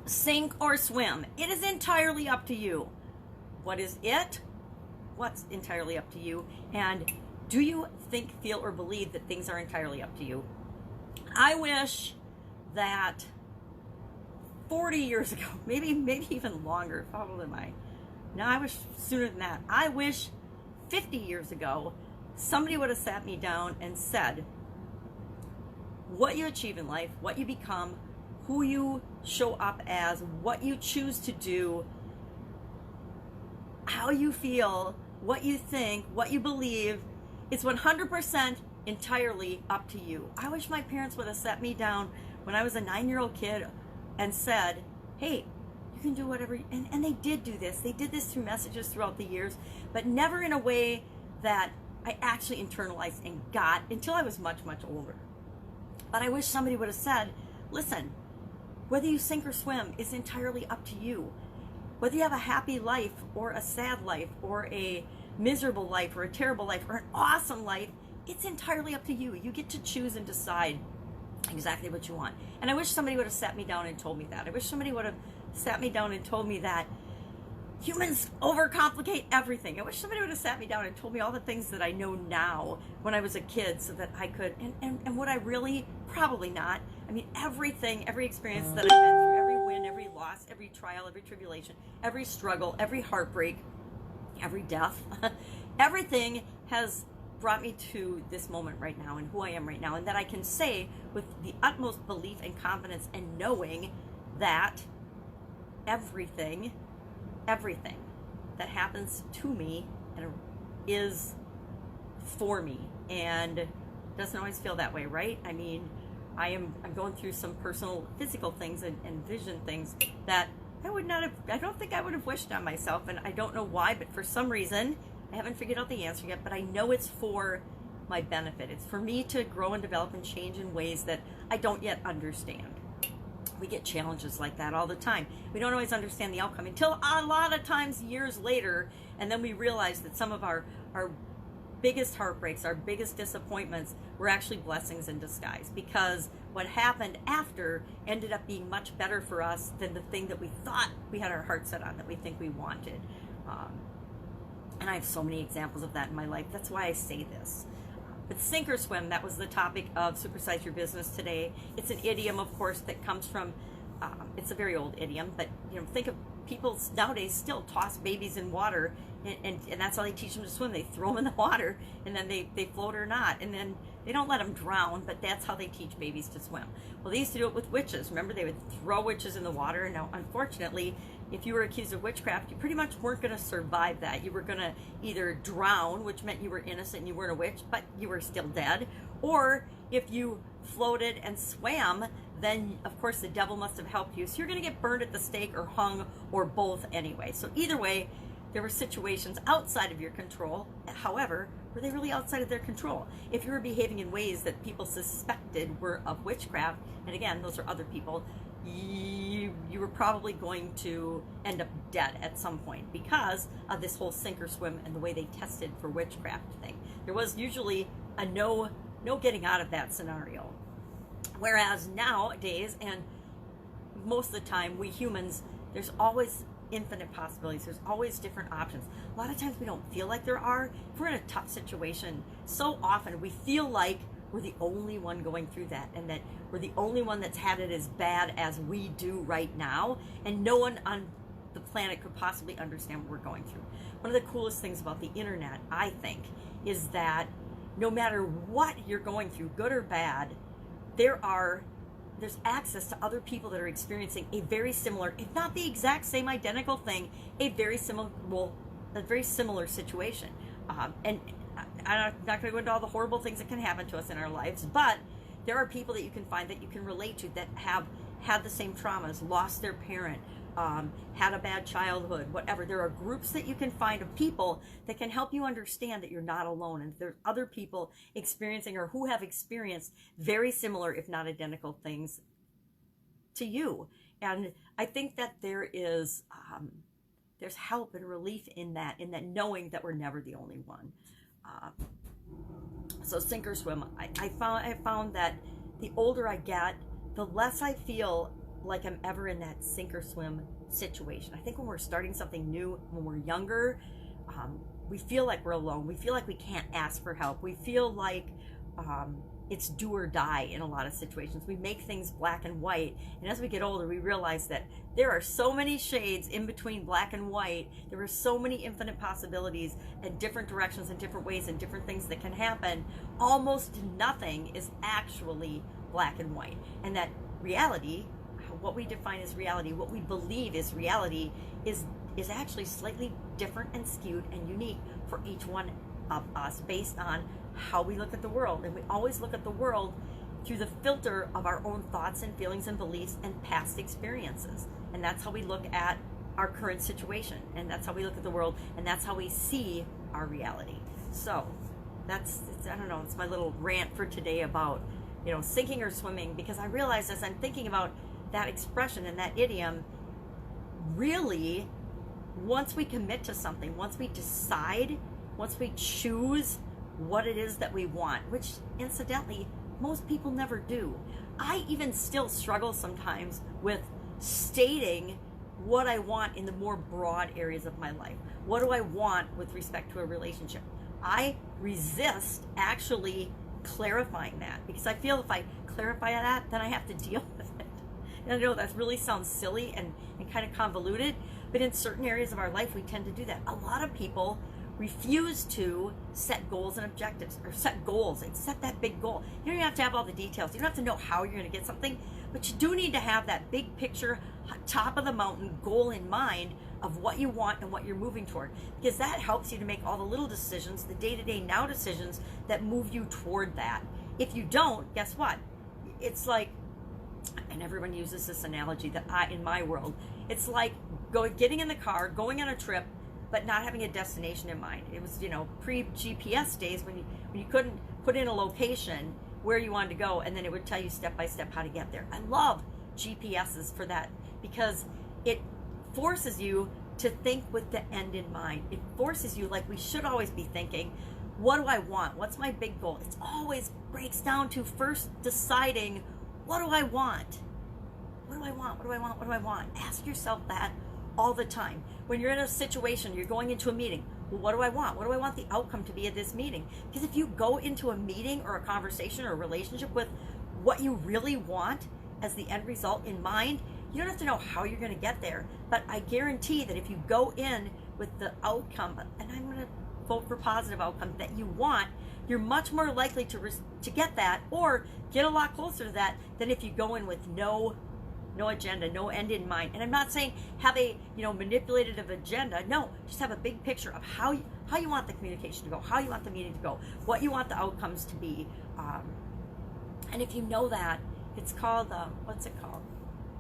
Sink or swim. It is entirely up to you. What is it? What's entirely up to you? And do you think, feel, or believe that things are entirely up to you? I wish that 40 years ago, maybe even longer, how old am I? No, I wish sooner than that. I wish 50 years ago, somebody would have sat me down and said, what you achieve in life, what you become, who you show up as, what you choose to do, how you feel, what you think, what you believe, it's 100% entirely up to you. I wish my parents would have sat me down when I was a 9-year-old kid and said, hey, you can do whatever, and they did do this. They did this through messages throughout the years, but never in a way that I actually internalized and got until I was much, much older. But I wish somebody would have said, listen, whether you sink or swim is entirely up to you. Whether you have a happy life or a sad life or a miserable life or a terrible life or an awesome life, it's entirely up to you. You get to choose and decide exactly what you want. And I wish somebody would have sat me down and told me that. I wish somebody would have sat me down and told me that humans overcomplicate everything. I wish somebody would have sat me down and told me all the things that I know now when I was a kid so that I could, and would I really? Probably not. I mean, everything, every experience that I've been through, every win, every loss, every trial, every tribulation, every struggle, every heartbreak, every death, everything has brought me to this moment right now and who I am right now, and that I can say with the utmost belief and confidence and knowing that everything that happens to me is for me, and doesn't always feel that way, right? I mean, I'm going through some personal physical things and vision things that I don't think I would have wished on myself, and I don't know why, but for some reason I haven't figured out the answer yet, but I know it's for my benefit. It's for me to grow and develop and change in ways that I don't yet understand. We get challenges like that all the time. We don't always understand the outcome until a lot of times years later, and then we realize that some of our biggest heartbreaks, our biggest disappointments were actually blessings in disguise, because what happened after ended up being much better for us than the thing that we thought we had our heart set on, that we think we wanted. And I have so many examples of that in my life. That's why I say this. But sink or swim, that was the topic of Supersize Your Business today. It's an idiom, of course, that comes from, it's a very old idiom, but think of people nowadays still toss babies in water, and that's how they teach them to swim. They throw them in the water, and then they float or not, and then they don't let them drown, but that's how they teach babies to swim. Well, they used to do it with witches. Remember, they would throw witches in the water, and now, unfortunately, if you were accused of witchcraft, you pretty much weren't going to survive that. You were going to either drown, which meant you were innocent and you weren't a witch, but you were still dead, or if you floated and swam, then of course the devil must have helped you. So you're going to get burned at the stake or hung or both anyway. So either way, there were situations outside of your control. However, were they really outside of their control? If you were behaving in ways that people suspected were of witchcraft, and again, those are other people, you were probably going to end up dead at some point because of this whole sink or swim and the way they tested for witchcraft thing. There was usually a no getting out of that scenario. Whereas nowadays, and most of the time, we humans, there's always infinite possibilities. There's always different options. A lot of times we don't feel like there are. If we're in a tough situation, so often we feel like we're the only one going through that, and that we're the only one that's had it as bad as we do right now, and no one on the planet could possibly understand what we're going through. One of the coolest things about the internet, I think, is that no matter what you're going through, good or bad, there's access to other people that are experiencing a very similar, if not the exact same identical thing, a very similar situation. And I'm not going to go into all the horrible things that can happen to us in our lives, but there are people that you can find that you can relate to that have had the same traumas, lost their parent, had a bad childhood, whatever. There are groups that you can find of people that can help you understand that you're not alone, and there's other people experiencing or who have experienced very similar, if not identical, things to you. And I think that there's help and relief in that knowing that we're never the only one. So sink or swim. I found that the older I get, the less I feel like I'm ever in that sink or swim situation. I think when we're starting something new, when we're younger, we feel like we're alone. We feel like we can't ask for help. We feel like it's do or die in a lot of situations. We make things black and white. And as we get older, we realize that there are so many shades in between black and white. There are so many infinite possibilities and different directions and different ways and different things that can happen. Almost nothing is actually black and white. And that reality, what we define as reality, what we believe is reality, is actually slightly different and skewed and unique for each one of us based on how we look at the world. And we always look at the world through the filter of our own thoughts and feelings and beliefs and past experiences. And that's how we look at our current situation. And that's how we look at the world. And that's how we see our reality. So I don't know, it's my little rant for today about, sinking or swimming, because I realize as I'm thinking about that expression and that idiom, really, once we commit to something, once we decide, once we choose what it is that we want, which incidentally, most people never do. I even still struggle sometimes with stating what I want in the more broad areas of my life. What do I want with respect to a relationship? I resist actually clarifying that, because I feel if I clarify that, then I have to deal with it. And I know that really sounds silly and kind of convoluted, but in certain areas of our life, we tend to do that. A lot of people refuse to set goals and objectives, or set goals and set that big goal. You don't even have to have all the details. You don't have to know how you're going to get something, but you do need to have that big picture, top of the mountain goal in mind of what you want and what you're moving toward, because that helps you to make all the little decisions, the day-to-day now decisions that move you toward that. If you don't, guess what? It's like, and everyone uses this analogy that in my world, it's like getting in the car, going on a trip, but not having a destination in mind. It was, pre-GPS days when you couldn't put in a location where you wanted to go, and then it would tell you step by step how to get there. I love GPSs for that, because it forces you to think with the end in mind. It forces you, like we should always be thinking, what do I want? What's my big goal? It always breaks down to first deciding, what do I want? What do I want? What do I want? What do I want? Ask yourself that all the time. When you're in a situation, you're going into a meeting, well, what do I want? What do I want the outcome to be at this meeting? Because if you go into a meeting or a conversation or a relationship with what you really want as the end result in mind, you don't have to know how you're going to get there. But I guarantee that if you go in with the outcome, and I'm going to vote for positive outcome that you want, you're much more likely to get that, or get a lot closer to that, than if you go in with no agenda, no end in mind. And I'm not saying have a manipulative agenda. No, just have a big picture of how you want the communication to go, how you want the meeting to go, what you want the outcomes to be. And if you know that, it's called what's it called?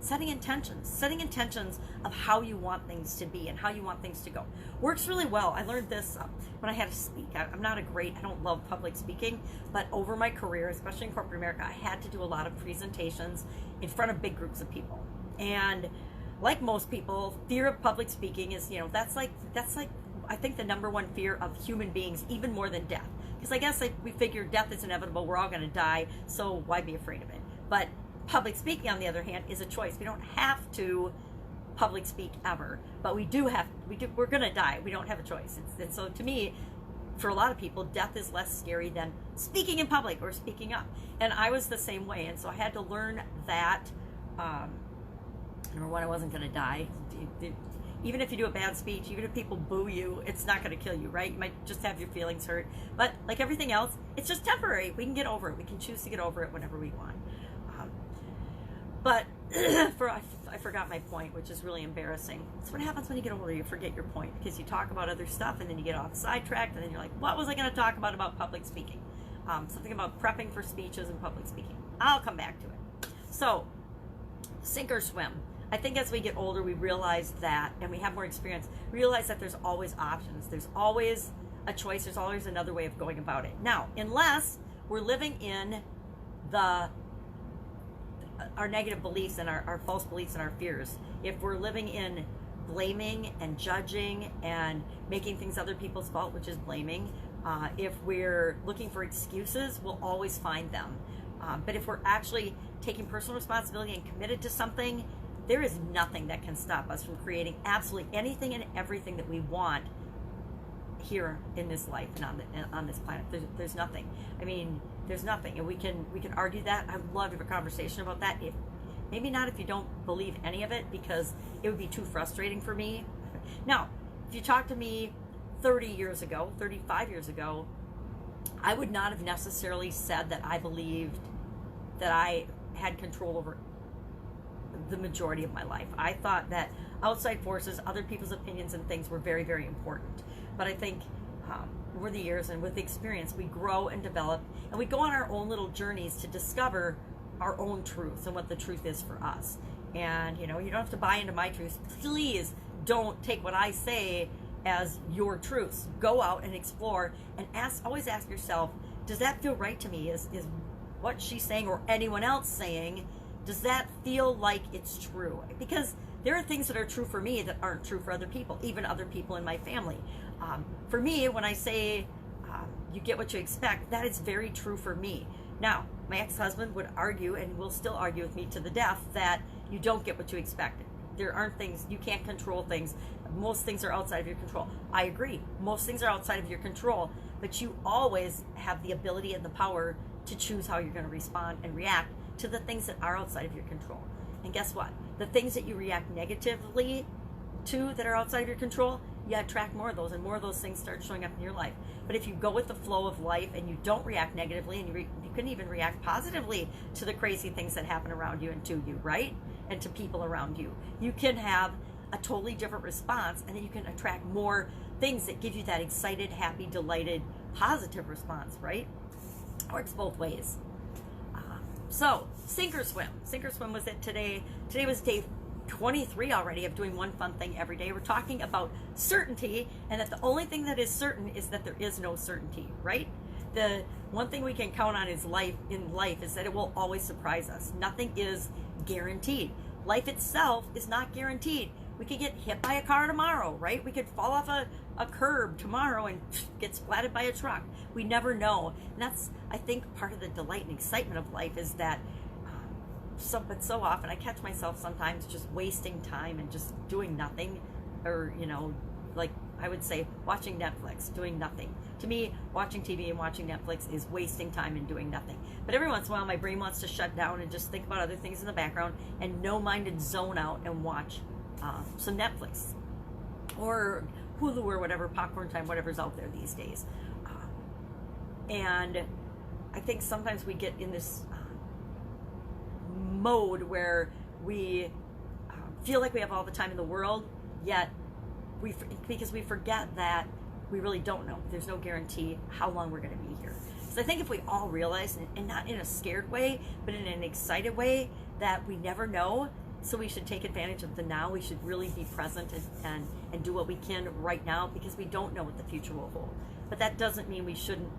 Setting intentions of how you want things to be and how you want things to go. Works really well. I learned this when I had to speak. I don't love public speaking, but over my career, especially in corporate America, I had to do a lot of presentations in front of big groups of people. And like most people, fear of public speaking is, that's like I think the number one fear of human beings, even more than death. Because I guess we figure death is inevitable, we're all going to die, so why be afraid of it? But public speaking, on the other hand, is a choice. We don't have to public speak ever, but we're going to die. We don't have a choice. And so to me, for a lot of people, death is less scary than speaking in public or speaking up. And I was the same way. And so I had to learn that, number one, I wasn't going to die. Even if you do a bad speech, even if people boo you, it's not going to kill you, right? You might just have your feelings hurt. But like everything else, it's just temporary. We can get over it. We can choose to get over it whenever we want. But I forgot my point, which is really embarrassing. That's what happens when you get older. You forget your point because you talk about other stuff and then you get off sidetracked and then you're like, what was I going to talk about public speaking? Something about prepping for speeches and public speaking. I'll come back to it. So, sink or swim. I think as we get older, we realize that, and we have more experience, realize that there's always options. There's always a choice. There's always another way of going about it. Now, unless we're living in our negative beliefs and our false beliefs and our fears. If we're living in blaming and judging and making things other people's fault, which is blaming, if we're looking for excuses, we'll always find them. But if we're actually taking personal responsibility and committed to something, there is nothing that can stop us from creating absolutely anything and everything that we want here in this life and on this planet. There's nothing. I mean, there's nothing, and we can argue that. I'd love to have a conversation about that. Maybe not if you don't believe any of it, because it would be too frustrating for me. Now, if you talked to me 30 years ago, 35 years ago, I would not have necessarily said that I believed that I had control over the majority of my life. I thought that outside forces, other people's opinions and things were very, very important. But I think over the years and with the experience, we grow and develop, and we go on our own little journeys to discover our own truths and what the truth is for us. And you don't have to buy into my truths. Please don't take what I say as your truths. Go out and explore, and always ask yourself, does that feel right to me? Is what she's saying or anyone else saying, does that feel like it's true? Because there are things that are true for me that aren't true for other people, even other people in my family. For me, when I say you get what you expect, that is very true for me. Now, my ex-husband would argue, and will still argue with me to the death, that you don't get what you expect. There aren't things, you can't control things. Most things are outside of your control. I agree. Most things are outside of your control, but you always have the ability and the power to choose how you're going to respond and react to the things that are outside of your control. And guess what? The things that you react negatively to that are outside of your control, you attract more of those, and more of those things start showing up in your life. But if you go with the flow of life and you don't react negatively, and you can even react positively to the crazy things that happen around you and to you, right? And to people around you, you can have a totally different response, and then you can attract more things that give you that excited, happy, delighted, positive response, right? Works both ways. So, sink or swim. Sink or swim was it today. Today was day 23 already of doing one fun thing every day. We're talking about certainty, and that the only thing that is certain is that there is no certainty, right? The one thing we can count on is life is that it will always surprise us. Nothing is guaranteed. Life itself is not guaranteed. We could get hit by a car tomorrow, right? We could fall off a curb tomorrow and get splatted by a truck. We never know. And that's, I think, part of the delight and excitement of life is that but so often I catch myself sometimes just wasting time and just doing nothing, or like I would say watching Netflix, doing nothing. To me, watching TV and watching Netflix is wasting time and doing nothing. But every once in a while my brain wants to shut down and just think about other things in the background and no-minded zone out and watch some Netflix or Hulu or whatever, popcorn time, whatever's out there these days. And I think sometimes we get in this mode where we feel like we have all the time in the world, yet because we forget that we really don't know. There's no guarantee how long we're going to be here. So I think if we all realize, and not in a scared way, but in an excited way, that we never know, so we should take advantage of the now. We should really be present and do what we can right now, because we don't know what the future will hold. But that doesn't mean we shouldn't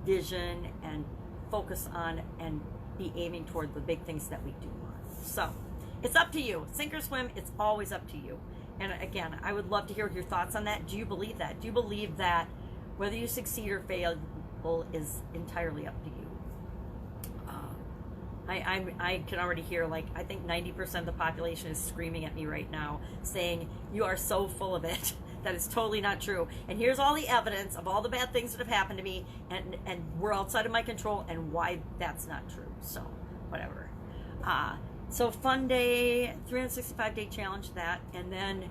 vision and focus on and be aiming toward the big things that we do want. So it's up to you. Sink or swim, it's always up to you. And again, I would love to hear your thoughts on that. Do you believe that? Do you believe that whether you succeed or fail is entirely up to you? I can already hear, like, I think 90% of the population is screaming at me right now, saying, you are so full of it. That is totally not true. And here's all the evidence of all the bad things that have happened to me, and we're outside of my control, and why that's not true. So, whatever. So, fun day, 365-day challenge, that. And then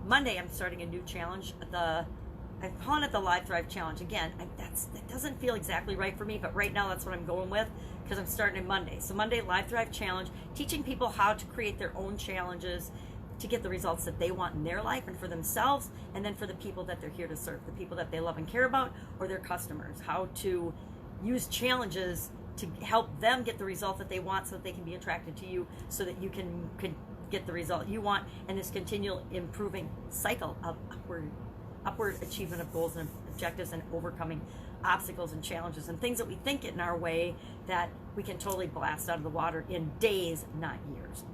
Monday, I'm starting a new challenge. I'm calling it the Live Thrive Challenge. Again, that doesn't feel exactly right for me, but right now that's what I'm going with, because I'm starting on Monday. So Monday, Live Thrive Challenge, teaching people how to create their own challenges to get the results that they want in their life and for themselves, and then for the people that they're here to serve, the people that they love and care about, or their customers. How to use challenges to help them get the result that they want, so that they can be attracted to you, so that you can get the result you want, and this continual improving cycle of upward achievement of goals and objectives, and overcoming obstacles and challenges and things that we think get in our way that we can totally blast out of the water in days, not years.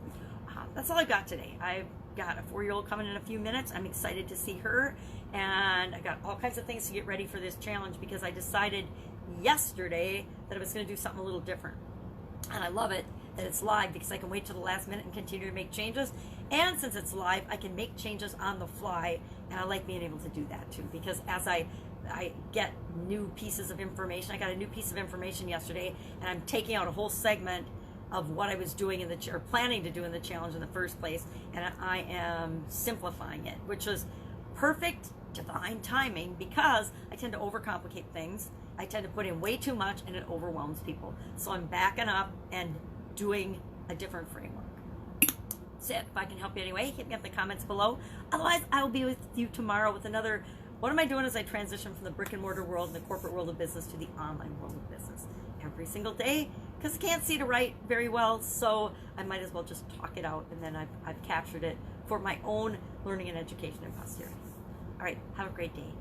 That's all I've got today. I've got a 4-year-old coming in a few minutes. I'm excited to see her, and I got all kinds of things to get ready for this challenge, because I decided yesterday that I was going to do something a little different. And I love it that it's live because I can wait till the last minute and continue to make changes. And since it's live, I can make changes on the fly, and I like being able to do that too, because as I get new pieces of information, I got a new piece of information yesterday, and I'm taking out a whole segment of what I was doing in the or planning to do in the challenge in the first place, and I am simplifying it, which is perfect divine timing, because I tend to overcomplicate things. I tend to put in way too much, and it overwhelms people. So I'm backing up and doing a different framework. That's it. If I can help you anyway, hit me up in the comments below. Otherwise, I will be with you tomorrow with another. What am I doing as I transition from the brick and mortar world and the corporate world of business to the online world of business? Every single day, because I can't see to write very well, so I might as well just talk it out, and then I've captured it for my own learning and education and posterity. All right, have a great day.